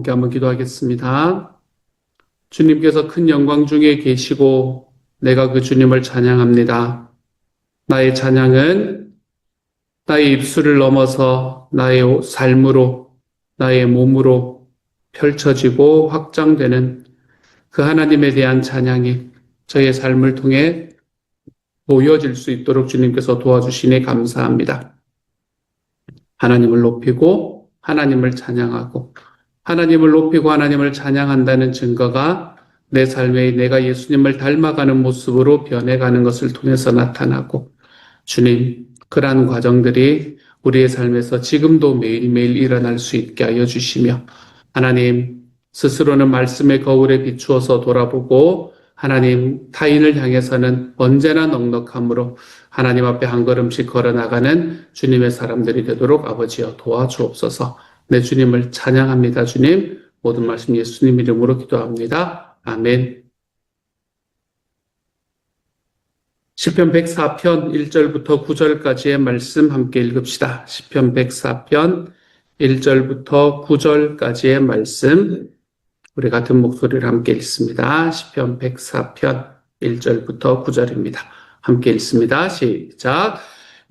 함께 한번 기도하겠습니다. 주님께서 큰 영광 중에 계시고 내가 그 주님을 찬양합니다. 나의 찬양은 나의 입술을 넘어서 나의 삶으로, 나의 몸으로 펼쳐지고 확장되는 그 하나님에 대한 찬양이 저의 삶을 통해 보여질 수 있도록 주님께서 도와주시니 감사합니다. 하나님을 높이고 하나님을 찬양하고 하나님을 높이고 하나님을 찬양한다는 증거가 내 삶에 내가 예수님을 닮아가는 모습으로 변해가는 것을 통해서 나타나고 주님, 그러한 과정들이 우리의 삶에서 지금도 매일매일 일어날 수 있게 하여 주시며 하나님 스스로는 말씀의 거울에 비추어서 돌아보고 하나님 타인을 향해서는 언제나 넉넉함으로 하나님 앞에 한 걸음씩 걸어나가는 주님의 사람들이 되도록 아버지여 도와주옵소서. 내 주님을 찬양합니다. 주님, 모든 말씀 예수님 이름으로 기도합니다. 아멘. 시편 104편 1절부터 9절까지의 말씀 함께 읽읍시다. 시편 104편 1절부터 9절까지의 말씀 우리 같은 목소리를 함께 읽습니다. 시편 104편 1절부터 9절입니다. 함께 읽습니다. 시작.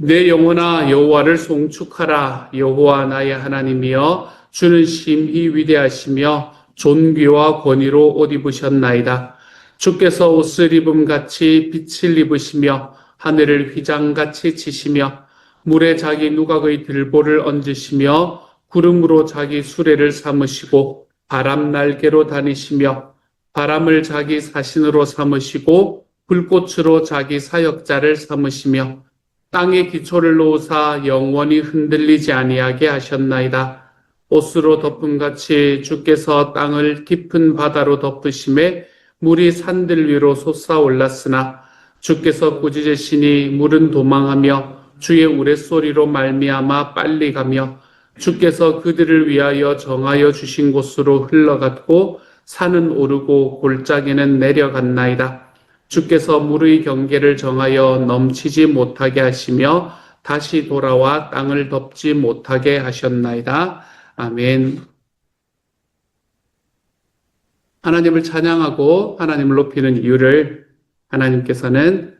내 영혼아 여호와를 송축하라. 여호와 나의 하나님이여 주는 심히 위대하시며 존귀와 권위로 옷 입으셨나이다. 주께서 옷을 입음같이 빛을 입으시며 하늘을 휘장같이 치시며 물에 자기 누각의 들보를 얹으시며 구름으로 자기 수레를 삼으시고 바람 날개로 다니시며 바람을 자기 사신으로 삼으시고 불꽃으로 자기 사역자를 삼으시며 땅에 기초를 놓으사 영원히 흔들리지 아니하게 하셨나이다. 옷으로 덮음같이 주께서 땅을 깊은 바다로 덮으심에 물이 산들 위로 솟아올랐으나 주께서 꾸짖으시니 물은 도망하며 주의 우레소리로 말미암아 빨리 가며 주께서 그들을 위하여 정하여 주신 곳으로 흘러갔고 산은 오르고 골짜기는 내려갔나이다. 주께서 물의 경계를 정하여 넘치지 못하게 하시며 다시 돌아와 땅을 덮지 못하게 하셨나이다. 아멘. 하나님을 찬양하고 하나님을 높이는 이유를 하나님께서는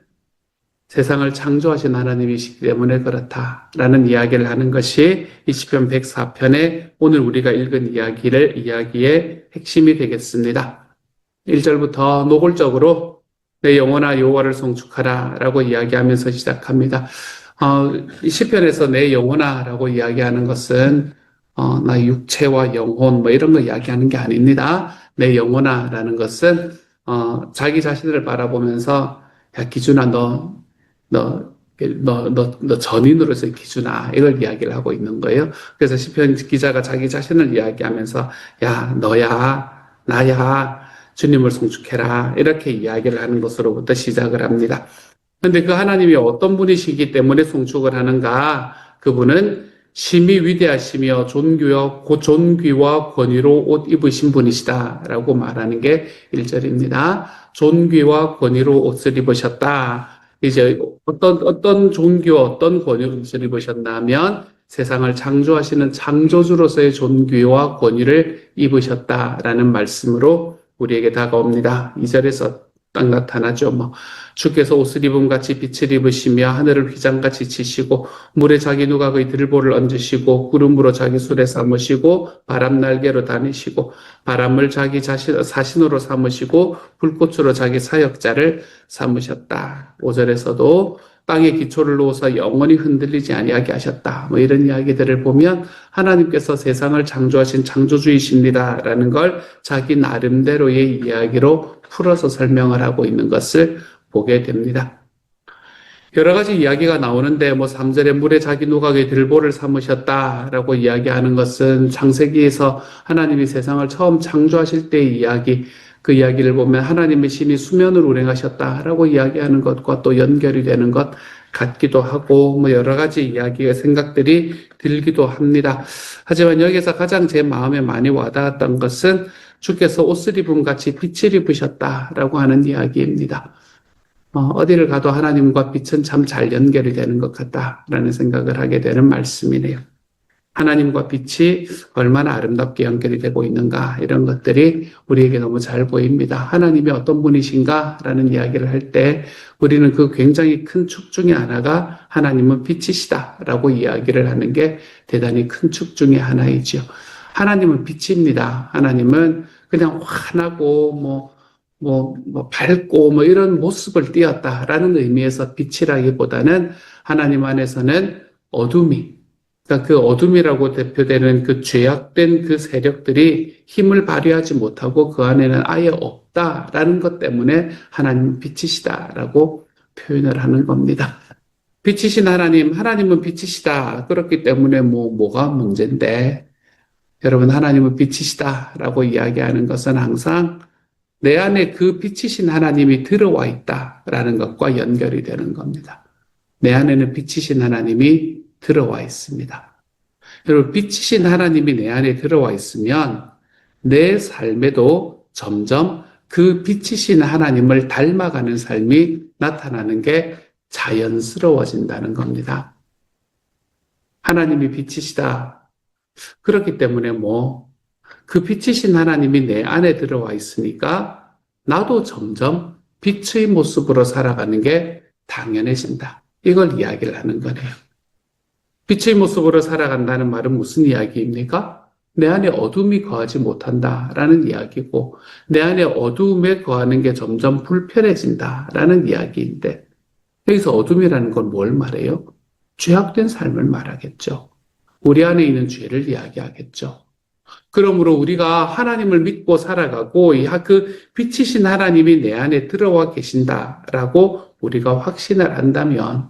세상을 창조하신 하나님이시기 때문에 그렇다라는 이야기를 하는 것이 이 시편 104편의 오늘 우리가 읽은 이야기의 핵심이 되겠습니다. 1절부터 노골적으로 내 영혼아 여호와를 송축하라 라고 이야기하면서 시작합니다. 이 시편에서 내 영혼아 라고 이야기하는 것은 나 육체와 영혼 뭐 이런 거 이야기하는 게 아닙니다. 내 영혼아 라는 것은 자기 자신을 바라보면서 야 기준아 너 전인으로서의 기준아 이걸 이야기를 하고 있는 거예요. 그래서 시편 기자가 자기 자신을 이야기하면서 야 너야 나야 주님을 송축해라 이렇게 이야기를 하는 것으로부터 시작을 합니다. 그런데 그 하나님이 어떤 분이시기 때문에 송축을 하는가? 그분은 심히 위대하시며 존귀와 권위로 옷 입으신 분이시다라고 말하는 게 1절입니다. 존귀와 권위로 옷을 입으셨다. 이제 어떤 존귀와 어떤 권위로 옷을 입으셨나 하면 세상을 창조하시는 창조주로서의 존귀와 권위를 입으셨다라는 말씀으로 우리에게 다가옵니다. 2절에서 딱 나타나죠. 주께서 옷을 입음같이 빛을 입으시며 하늘을 휘장같이 치시고 물에 자기 누각의 들보를 얹으시고 구름으로 자기 수레 삼으시고 바람 날개로 다니시고 바람을 자기 사신으로 삼으시고 불꽃으로 자기 사역자를 삼으셨다. 5절에서도 땅에 기초를 놓아서 영원히 흔들리지 아니하게 하셨다. 이런 이야기들을 보면 하나님께서 세상을 창조하신 창조주이십니다라는 걸 자기 나름대로의 이야기로 풀어서 설명을 하고 있는 것을 보게 됩니다. 여러 가지 이야기가 나오는데 3절에 물에 자기 누각의 들보를 삼으셨다라고 이야기하는 것은 창세기에서 하나님이 세상을 처음 창조하실 때의 이야기, 그 이야기를 보면 하나님의 신이 수면을 운행하셨다라고 이야기하는 것과 또 연결이 되는 것 같기도 하고 여러 가지 이야기의 생각들이 들기도 합니다. 하지만 여기서 가장 제 마음에 많이 와닿았던 것은 주께서 옷을 입음같이 빛을 입으셨다라고 하는 이야기입니다. 어디를 가도 하나님과 빛은 참 잘 연결이 되는 것 같다라는 생각을 하게 되는 말씀이네요. 하나님과 빛이 얼마나 아름답게 연결이 되고 있는가 이런 것들이 우리에게 너무 잘 보입니다. 하나님이 어떤 분이신가라는 이야기를 할 때 우리는 그 굉장히 큰 축 중에 하나가 하나님은 빛이시다라고 이야기를 하는 게 대단히 큰 축 중에 하나이지요. 하나님은 빛입니다. 하나님은 그냥 환하고 밝고 이런 모습을 띄었다라는 의미에서 빛이라기보다는 하나님 안에서는 어둠이, 그러니까 그 어둠이라고 대표되는 그 죄악된 그 세력들이 힘을 발휘하지 못하고 그 안에는 아예 없다라는 것 때문에 하나님은 빛이시다라고 표현을 하는 겁니다. 빛이신 하나님, 하나님은 빛이시다. 그렇기 때문에 뭐가 문제인데, 여러분, 하나님은 빛이시다라고 이야기하는 것은 항상 내 안에 그 빛이신 하나님이 들어와 있다라는 것과 연결이 되는 겁니다. 내 안에는 빛이신 하나님이 들어와 있습니다. 여러분, 빛이신 하나님이 내 안에 들어와 있으면 내 삶에도 점점 그 빛이신 하나님을 닮아가는 삶이 나타나는 게 자연스러워진다는 겁니다. 하나님이 빛이시다. 그렇기 때문에 그 빛이신 하나님이 내 안에 들어와 있으니까 나도 점점 빛의 모습으로 살아가는 게 당연해진다. 이걸 이야기를 하는 거네요. 빛의 모습으로 살아간다는 말은 무슨 이야기입니까? 내 안에 어둠이 거하지 못한다라는 이야기고 내 안에 어둠에 거하는 게 점점 불편해진다라는 이야기인데 여기서 어둠이라는 건 뭘 말해요? 죄악된 삶을 말하겠죠. 우리 안에 있는 죄를 이야기하겠죠. 그러므로 우리가 하나님을 믿고 살아가고 그 빛이신 하나님이 내 안에 들어와 계신다라고 우리가 확신을 한다면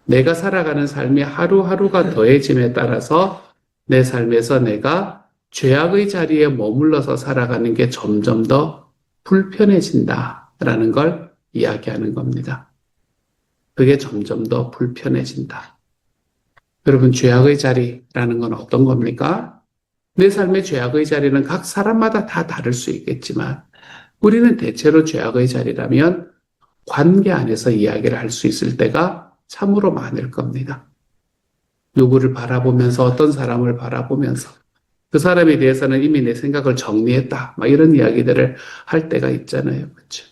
내가 살아가는 삶이 하루하루가 더해짐에 따라서 내 삶에서 내가 죄악의 자리에 머물러서 살아가는 게 점점 더 불편해진다라는 걸 이야기하는 겁니다. 그게 점점 더 불편해진다. 여러분, 죄악의 자리라는 건 어떤 겁니까? 내 삶의 죄악의 자리는 각 사람마다 다 다를 수 있겠지만 우리는 대체로 죄악의 자리라면 관계 안에서 이야기를 할 수 있을 때가 참으로 많을 겁니다. 누구를 바라보면서 어떤 사람을 바라보면서 그 사람에 대해서는 이미 내 생각을 정리했다. 이런 이야기들을 할 때가 있잖아요. 그렇죠?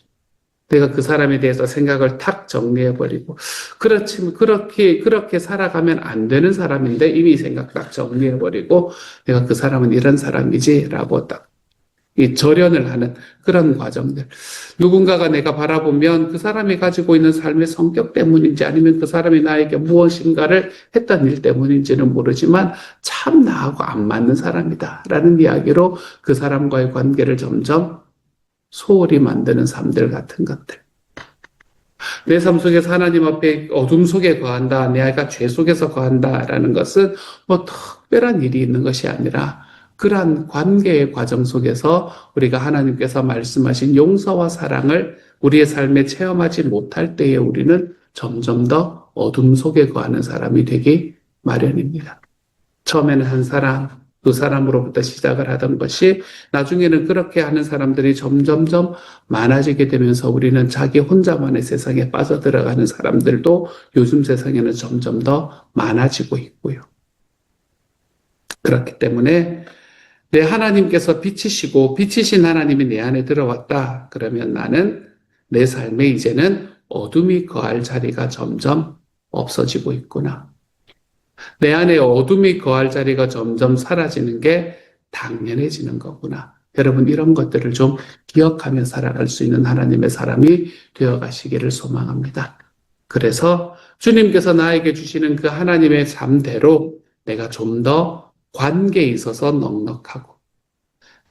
내가 그 사람에 대해서 생각을 탁 정리해버리고 그렇지만 그렇게 살아가면 안 되는 사람인데 이미 생각 딱 정리해버리고 내가 그 사람은 이런 사람이지 라고 딱 이 절연을 하는 그런 과정들. 누군가가 내가 바라보면 그 사람이 가지고 있는 삶의 성격 때문인지 아니면 그 사람이 나에게 무엇인가를 했던 일 때문인지는 모르지만 참 나하고 안 맞는 사람이다 라는 이야기로 그 사람과의 관계를 점점 소홀히 만드는 삶들 같은 것들. 내 삶 속에서 하나님 앞에 어둠 속에 거한다, 내가 죄 속에서 거한다라는 것은 특별한 일이 있는 것이 아니라 그러한 관계의 과정 속에서 우리가 하나님께서 말씀하신 용서와 사랑을 우리의 삶에 체험하지 못할 때에 우리는 점점 더 어둠 속에 거하는 사람이 되기 마련입니다. 처음에는 한 사람, 두 사람으로부터 시작을 하던 것이 나중에는 그렇게 하는 사람들이 점점점 많아지게 되면서 우리는 자기 혼자만의 세상에 빠져들어가는 사람들도 요즘 세상에는 점점 더 많아지고 있고요. 그렇기 때문에 내 하나님께서 빛이시고 빛이신 하나님이 내 안에 들어왔다. 그러면 나는 내 삶에 이제는 어둠이 거할 자리가 점점 없어지고 있구나. 내 안에 어둠이 거할 자리가 점점 사라지는 게 당연해지는 거구나. 여러분 이런 것들을 좀 기억하며 살아갈 수 있는 하나님의 사람이 되어가시기를 소망합니다. 그래서 주님께서 나에게 주시는 그 하나님의 삶대로 내가 좀 더 관계에 있어서 넉넉하고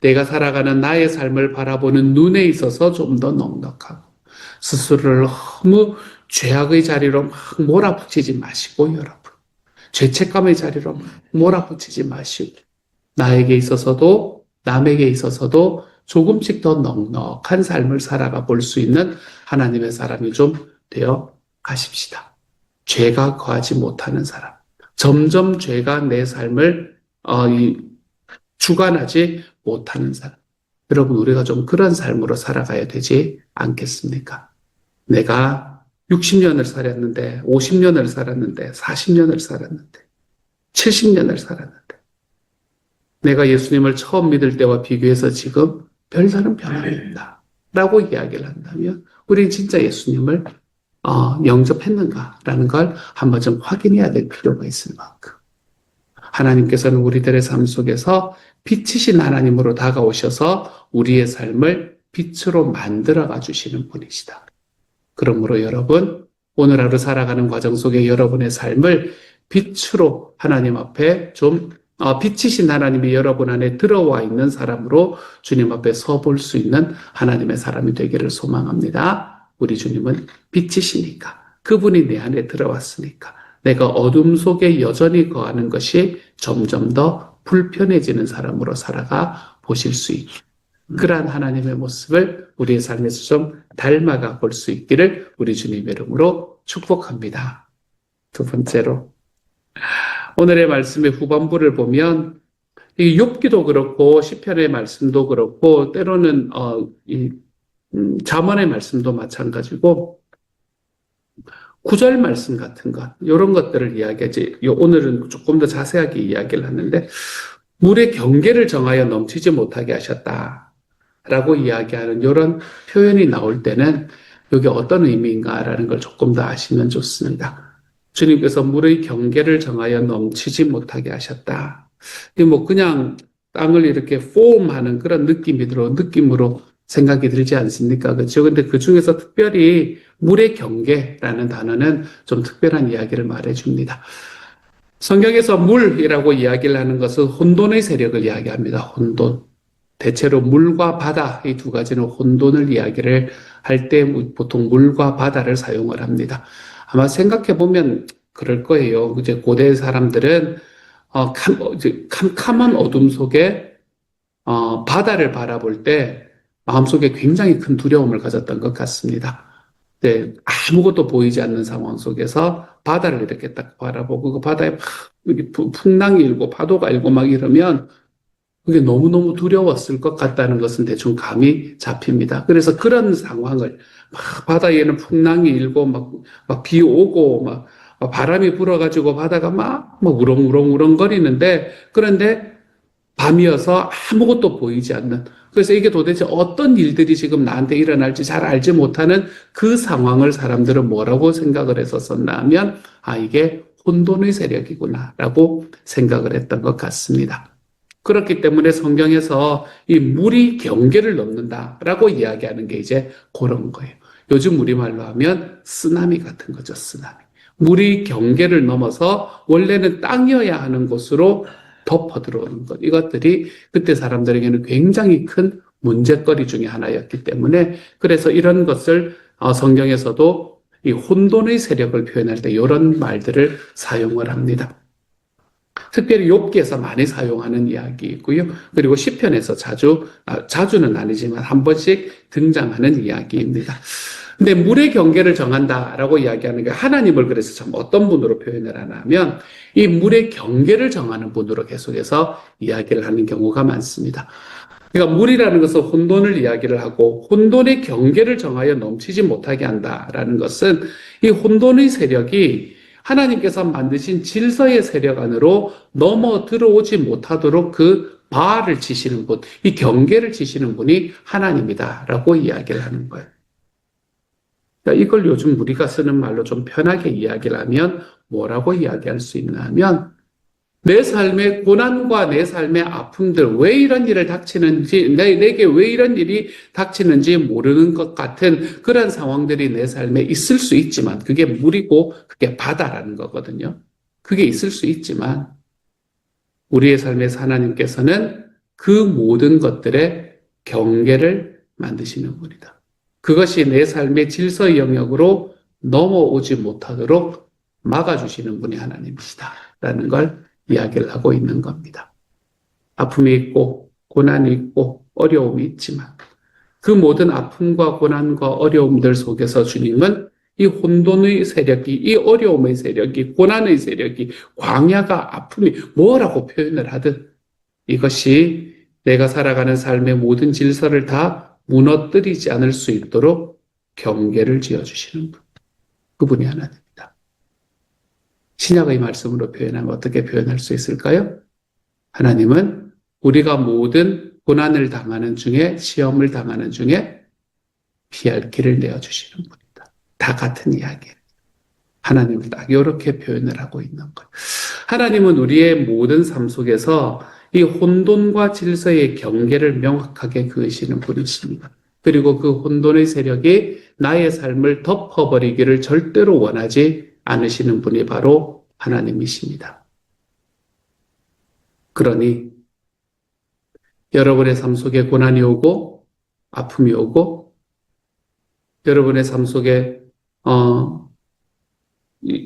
내가 살아가는 나의 삶을 바라보는 눈에 있어서 좀 더 넉넉하고 스스로를 너무 죄악의 자리로 막 몰아붙이지 마시고 여러분 죄책감의 자리로 몰아붙이지 마시고 나에게 있어서도 남에게 있어서도 조금씩 더 넉넉한 삶을 살아가 볼 수 있는 하나님의 사람이 좀 되어 가십시다. 죄가 거하지 못하는 사람. 점점 죄가 내 삶을 주관하지 못하는 사람. 여러분 우리가 좀 그런 삶으로 살아가야 되지 않겠습니까? 내가 60년을 살았는데 50년을 살았는데 40년을 살았는데 70년을 살았는데 내가 예수님을 처음 믿을 때와 비교해서 지금 별다른 변화가 없다 라고 이야기를 한다면 우리는 진짜 예수님을 영접했는가라는 걸 한번 좀 확인해야 될 필요가 있을 만큼 하나님께서는 우리들의 삶 속에서 빛이신 하나님으로 다가오셔서 우리의 삶을 빛으로 만들어가 주시는 분이시다. 그러므로 여러분, 오늘 하루 살아가는 과정 속에 여러분의 삶을 빛으로 하나님 앞에 빛이신 하나님이 여러분 안에 들어와 있는 사람으로 주님 앞에 서볼 수 있는 하나님의 사람이 되기를 소망합니다. 우리 주님은 빛이시니까, 그분이 내 안에 들어왔으니까 내가 어둠 속에 여전히 거하는 것이 점점 더 불편해지는 사람으로 살아가 보실 수 있게, 그러한 하나님의 모습을 우리의 삶에서 좀 닮아가 볼 수 있기를 우리 주님의 이름으로 축복합니다. 두 번째로, 오늘의 말씀의 후반부를 보면 이 욥기도 그렇고 시편의 말씀도 그렇고 때로는 잠언의 말씀도 마찬가지고 구절 말씀 같은 것, 이런 것들을 이야기하지. 오늘은 조금 더 자세하게 이야기를 하는데, 물의 경계를 정하여 넘치지 못하게 하셨다라고 이야기하는 이런 표현이 나올 때는 이게 어떤 의미인가라는 걸 조금 더 아시면 좋습니다. 주님께서 물의 경계를 정하여 넘치지 못하게 하셨다. 이게 뭐 그냥 땅을 이렇게 폼하는 그런 느낌으로 생각이 들지 않습니까? 그렇죠? 근데 그 중에서 특별히 물의 경계라는 단어는 좀 특별한 이야기를 말해줍니다. 성경에서 물이라고 이야기를 하는 것은 혼돈의 세력을 이야기합니다. 혼돈. 대체로 물과 바다, 이 두 가지는 혼돈을 이야기를 할 때 보통 물과 바다를 사용을 합니다. 아마 생각해보면 그럴 거예요. 이제 고대 사람들은 캄캄한 어둠 속에 바다를 바라볼 때 마음속에 굉장히 큰 두려움을 가졌던 것 같습니다. 네, 아무것도 보이지 않는 상황 속에서 바다를 이렇게 딱 바라보고 그 바다에 막 풍랑이 일고 파도가 일고 막 이러면 그게 너무너무 두려웠을 것 같다는 것은 대충 감이 잡힙니다. 그래서 그런 상황을 막 바다에는 풍랑이 일고 막 비 오고 막 바람이 불어가지고 바다가 막 우렁우렁거리는데 그런데 밤이어서 아무것도 보이지 않는, 그래서 이게 도대체 어떤 일들이 지금 나한테 일어날지 잘 알지 못하는 그 상황을 사람들은 뭐라고 생각을 했었나 하면 이게 혼돈의 세력이구나 라고 생각을 했던 것 같습니다. 그렇기 때문에 성경에서 이 물이 경계를 넘는다라고 이야기하는 게 이제 그런 거예요. 요즘 우리말로 하면 쓰나미 같은 거죠. 쓰나미. 물이 경계를 넘어서 원래는 땅이어야 하는 곳으로 덮어 들어오는 것. 이것들이 그때 사람들에게는 굉장히 큰 문제거리 중에 하나였기 때문에, 그래서 이런 것을 성경에서도 이 혼돈의 세력을 표현할 때 이런 말들을 사용을 합니다. 특별히 욥기에서 많이 사용하는 이야기이고요. 그리고 시편에서 자주는 아니지만 한 번씩 등장하는 이야기입니다. 근데 물의 경계를 정한다라고 이야기하는 게 하나님을 그래서 참 어떤 분으로 표현을 하냐면 이 물의 경계를 정하는 분으로 계속해서 이야기를 하는 경우가 많습니다. 그러니까 물이라는 것은 혼돈을 이야기를 하고 혼돈의 경계를 정하여 넘치지 못하게 한다라는 것은 이 혼돈의 세력이 하나님께서 만드신 질서의 세력 안으로 넘어 들어오지 못하도록 그 바를 치시는 분, 이 경계를 치시는 분이 하나님이다라고 이야기를 하는 거예요. 그러니까 이걸 요즘 우리가 쓰는 말로 좀 편하게 이야기를 하면 뭐라고 이야기할 수 있나 하면 내 삶의 고난과 내 삶의 아픔들, 왜 이런 일을 닥치는지, 내게 왜 이런 일이 닥치는지 모르는 것 같은 그런 상황들이 내 삶에 있을 수 있지만, 그게 물이고 그게 바다라는 거거든요. 그게 있을 수 있지만, 우리의 삶에서 하나님께서는 그 모든 것들의 경계를 만드시는 분이다. 그것이 내 삶의 질서의 영역으로 넘어오지 못하도록 막아주시는 분이 하나님이시다. 라는 걸 이야기를 하고 있는 겁니다. 아픔이 있고 고난이 있고 어려움이 있지만 그 모든 아픔과 고난과 어려움들 속에서 주님은 이 혼돈의 세력이, 이 어려움의 세력이, 고난의 세력이, 광야가 아픔이 뭐라고 표현을 하든 이것이 내가 살아가는 삶의 모든 질서를 다 무너뜨리지 않을 수 있도록 경계를 지어주시는 분. 그분이 하나님입니다. 신약의 말씀으로 표현하면 어떻게 표현할 수 있을까요? 하나님은 우리가 모든 고난을 당하는 중에, 시험을 당하는 중에 피할 길을 내어주시는 분이다. 다 같은 이야기예요. 하나님을 딱 이렇게 표현을 하고 있는 거예요. 하나님은 우리의 모든 삶 속에서 이 혼돈과 질서의 경계를 명확하게 그으시는 분이십니다. 그리고 그 혼돈의 세력이 나의 삶을 덮어버리기를 절대로 원하지 않으시는 분이 바로 하나님이십니다. 그러니 여러분의 삶 속에 고난이 오고 아픔이 오고 여러분의 삶 속에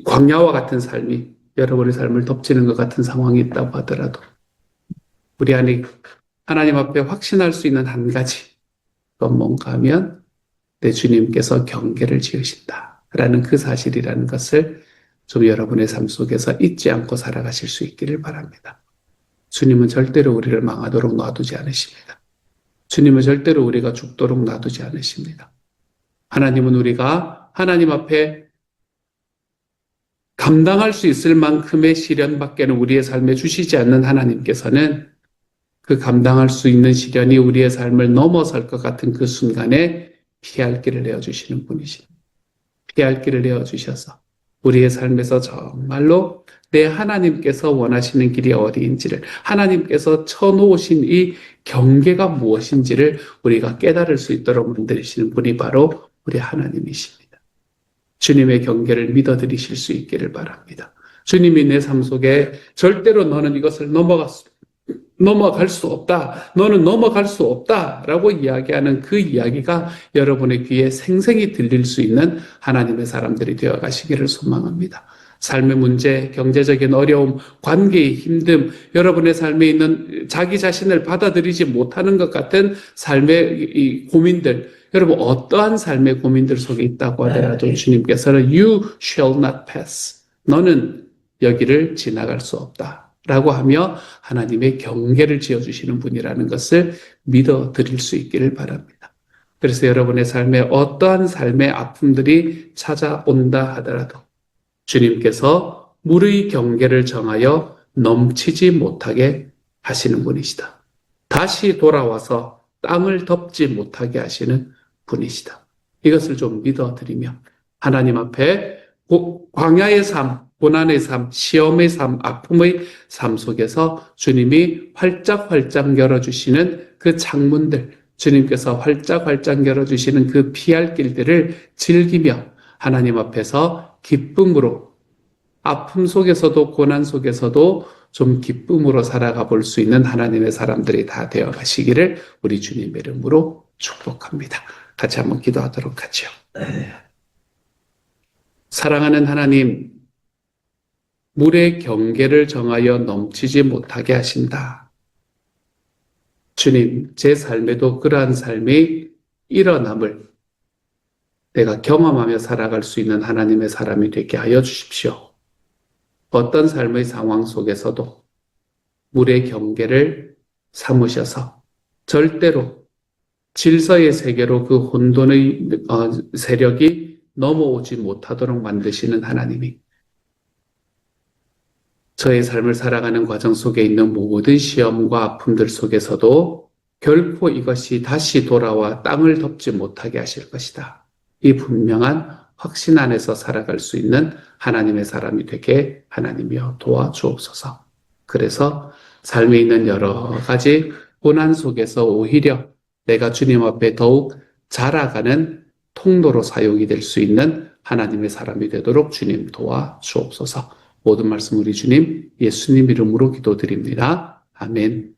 광야와 같은 삶이 여러분의 삶을 덮치는 것 같은 상황이 있다고 하더라도 우리 안에 하나님 앞에 확신할 수 있는 한 가지, 그건 뭔가 하면 내 주님께서 경계를 지으신다라는 그 사실이라는 것을 좀 여러분의 삶 속에서 잊지 않고 살아가실 수 있기를 바랍니다. 주님은 절대로 우리를 망하도록 놔두지 않으십니다. 주님은 절대로 우리가 죽도록 놔두지 않으십니다. 하나님은 우리가 하나님 앞에 감당할 수 있을 만큼의 시련밖에는 우리의 삶에 주시지 않는 하나님께서는 그 감당할 수 있는 시련이 우리의 삶을 넘어설 것 같은 그 순간에 피할 길을 내어주시는 분이십니다. 피할 길을 내어주셔서 우리의 삶에서 정말로 내 하나님께서 원하시는 길이 어디인지를, 하나님께서 쳐놓으신 이 경계가 무엇인지를 우리가 깨달을 수 있도록 만드시는 분이 바로 우리 하나님이십니다. 주님의 경계를 믿어드리실 수 있기를 바랍니다. 주님이 내 삶 속에 절대로 너는 이것을 넘어갈 수 없다. 너는 넘어갈 수 없다. 라고 이야기하는 그 이야기가 여러분의 귀에 생생히 들릴 수 있는 하나님의 사람들이 되어 가시기를 소망합니다. 삶의 문제, 경제적인 어려움, 관계의 힘듦, 여러분의 삶에 있는 자기 자신을 받아들이지 못하는 것 같은 삶의 이 고민들, 여러분 어떠한 삶의 고민들 속에 있다고 하더라도 주님께서는 You shall not pass. 너는 여기를 지나갈 수 없다. 라고 하며 하나님의 경계를 지어주시는 분이라는 것을 믿어드릴 수 있기를 바랍니다. 그래서 여러분의 삶에 어떠한 삶의 아픔들이 찾아온다 하더라도 주님께서 물의 경계를 정하여 넘치지 못하게 하시는 분이시다. 다시 돌아와서 땅을 덮지 못하게 하시는 분이시다. 이것을 좀 믿어드리며 하나님 앞에 광야의 삶, 고난의 삶, 시험의 삶, 아픔의 삶 속에서 주님이 활짝활짝 열어주시는 그 창문들, 주님께서 활짝활짝 열어주시는 그 피할 길들을 즐기며 하나님 앞에서 기쁨으로, 아픔 속에서도 고난 속에서도 좀 기쁨으로 살아가 볼 수 있는 하나님의 사람들이 다 되어 가시기를 우리 주님의 이름으로 축복합니다. 같이 한번 기도하도록 하죠. 사랑하는 하나님, 물의 경계를 정하여 넘치지 못하게 하신다. 주님, 제 삶에도 그러한 삶이 일어남을 내가 경험하며 살아갈 수 있는 하나님의 사람이 되게 하여 주십시오. 어떤 삶의 상황 속에서도 물의 경계를 삼으셔서 절대로 질서의 세계로 그 혼돈의 세력이 넘어오지 못하도록 만드시는 하나님이 저의 삶을 살아가는 과정 속에 있는 모든 시험과 아픔들 속에서도 결코 이것이 다시 돌아와 땅을 덮지 못하게 하실 것이다. 이 분명한 확신 안에서 살아갈 수 있는 하나님의 사람이 되게 하나님이여 도와주옵소서. 그래서 삶에 있는 여러 가지 고난 속에서 오히려 내가 주님 앞에 더욱 자라가는 통로로 사용이 될 수 있는 하나님의 사람이 되도록 주님 도와주옵소서. 모든 말씀 우리 주님 예수님 이름으로 기도드립니다. 아멘.